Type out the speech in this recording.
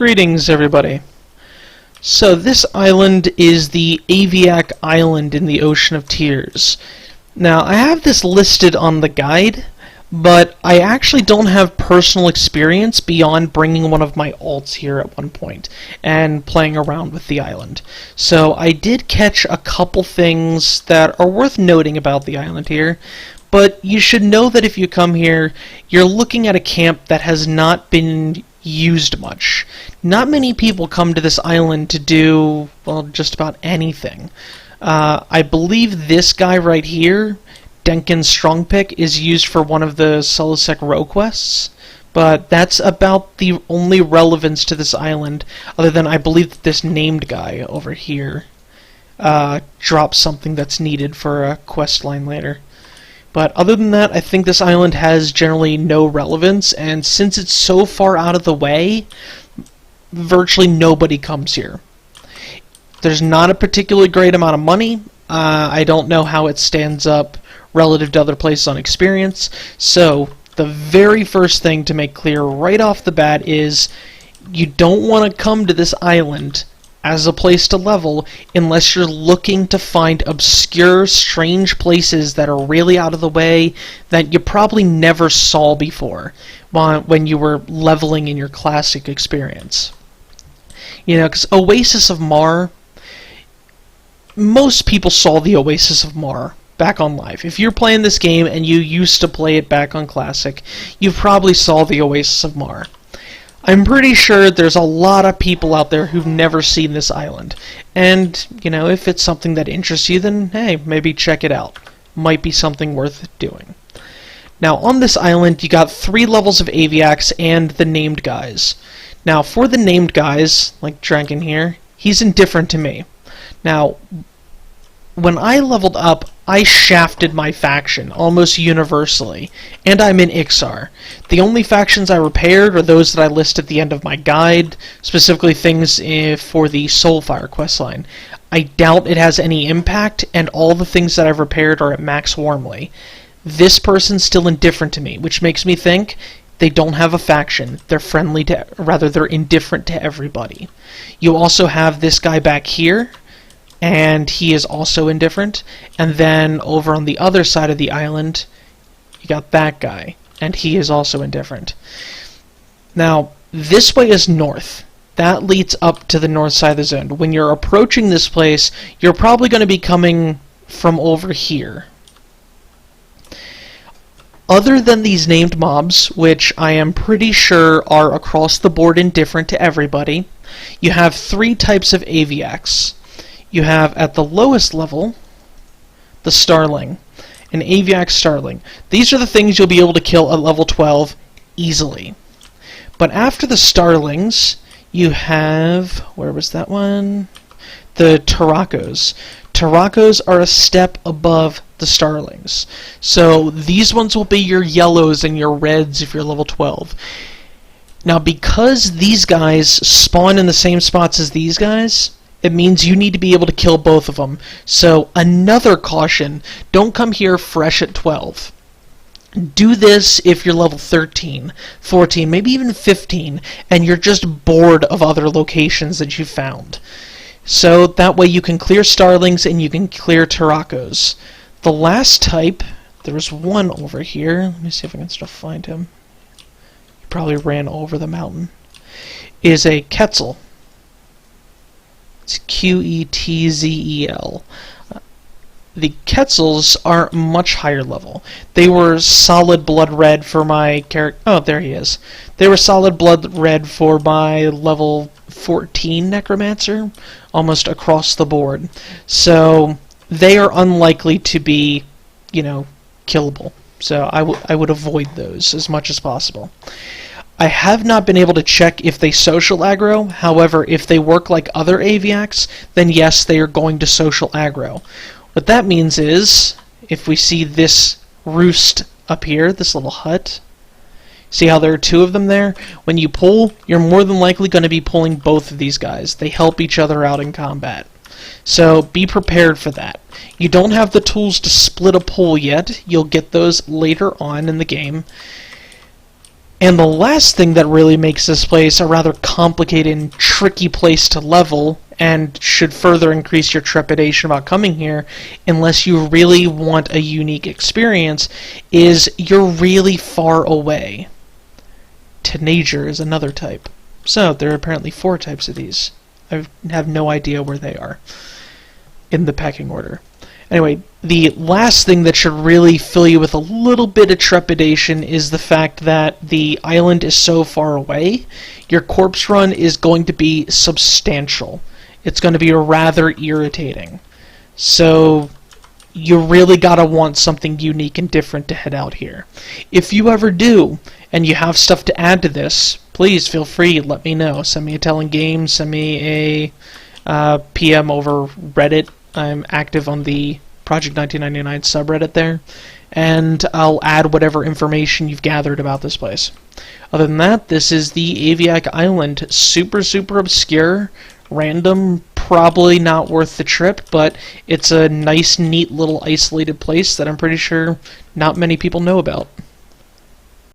Greetings, everybody. So this island is the Aviak Island in the Ocean of Tears. Now, I have this listed on the guide, but I actually don't have personal experience beyond bringing one of my alts here at one point and playing around with the island. So I did catch a couple things that are worth noting about the island here, but you should know that if you come here, you're looking at a camp that has not been used much. Not many people come to this island to do, well, just about anything. I believe this guy right here, Denkin's Strongpick, is used for one of the Sulisec row quests, but that's about the only relevance to this island, other than I believe that this named guy over here drops something that's needed for a quest line later. But other than that, I think this island has generally no relevance, and since it's so far out of the way, virtually nobody comes here. There's not a particularly great amount of money. I don't know how it stands up relative to other places on experience, so the very first thing to make clear right off the bat is you don't want to come to this island as a place to level unless you're looking to find obscure, strange places that are really out of the way that you probably never saw before when you were leveling in your classic experience. You know, because Oasis of Mar, most people saw the Oasis of Mar back on Live. If you're playing this game and you used to play it back on Classic, you probably saw the Oasis of Mar. I'm pretty sure there's a lot of people out there who've never seen this island. And, you know, if it's something that interests you, then, hey, maybe check it out. Might be something worth doing. Now, on this island, you got 3 levels of Aviaks and the named guys. Now, for the named guys, like Dragon here, he's indifferent to me. Now, when I leveled up, I shafted my faction almost universally, and I'm in Ixar. The only factions I repaired are those that I list at the end of my guide, specifically things for the Soulfire questline. I doubt it has any impact, and all the things that I've repaired are at max Warmly. This person's still indifferent to me, which makes me think they don't have a faction. They're friendly to, rather, they're indifferent to everybody. You also have this guy back here, and he is also indifferent. And then over on the other side of the island, you got that guy, and he is also indifferent. Now, this way is north. That leads up to the north side of the zone. When you're approaching this place, you're probably going to be coming from over here. Other than these named mobs, which I am pretty sure are across the board indifferent to everybody, you have 3 types of Aviaks. You have, at the lowest level, the Starling, an Aviak Starling. These are the things you'll be able to kill at level 12 easily. But after the Starlings, you have, where was that one? The Tarrakos. Tarrakos are a step above the Starlings. So these ones will be your yellows and your reds if you're level 12. Now, because these guys spawn in the same spots as these guys, it means you need to be able to kill both of them. So another caution, don't come here fresh at 12. Do this if you're level 13, 14, maybe even 15, and you're just bored of other locations that you found. So that way you can clear Starlings and you can clear Tarrakos. The last type, there was one over here. Let me see if I can still find him. He probably ran over the mountain. Is a Quetzal. It's Qetzel. The Quetzals are much higher level. They were solid blood red for my character. Oh, there he is. They were solid blood red for my level 14 Necromancer, almost across the board. So they are unlikely to be, you know, killable. So I would avoid those as much as possible. I have not been able to check if they social aggro. However, if they work like other Aviaks, then yes, they are going to social aggro. What that means is, if we see this roost up here, this little hut, see how there are 2 of them there? When you pull, you're more than likely going to be pulling both of these guys. They help each other out in combat. So be prepared for that. You don't have the tools to split a pull yet. You'll get those later on in the game. And the last thing that really makes this place a rather complicated and tricky place to level, and should further increase your trepidation about coming here, unless you really want a unique experience, is you're really far away. Tanager is another type. So, there are apparently 4 types of these. I have no idea where they are in the pecking order. Anyway, the last thing that should really fill you with a little bit of trepidation is the fact that the island is so far away. Your corpse run is going to be substantial. It's going to be rather irritating. So you really gotta want something unique and different to head out here. If you ever do, and you have stuff to add to this, please feel free, let me know. Send me a Telling Game, send me a PM over Reddit. I'm active on the Project 1999 subreddit there, and I'll add whatever information you've gathered about this place. Other than that, this is the Aviak Island. Super, super obscure, random, probably not worth the trip, but it's a nice, neat little isolated place that I'm pretty sure not many people know about.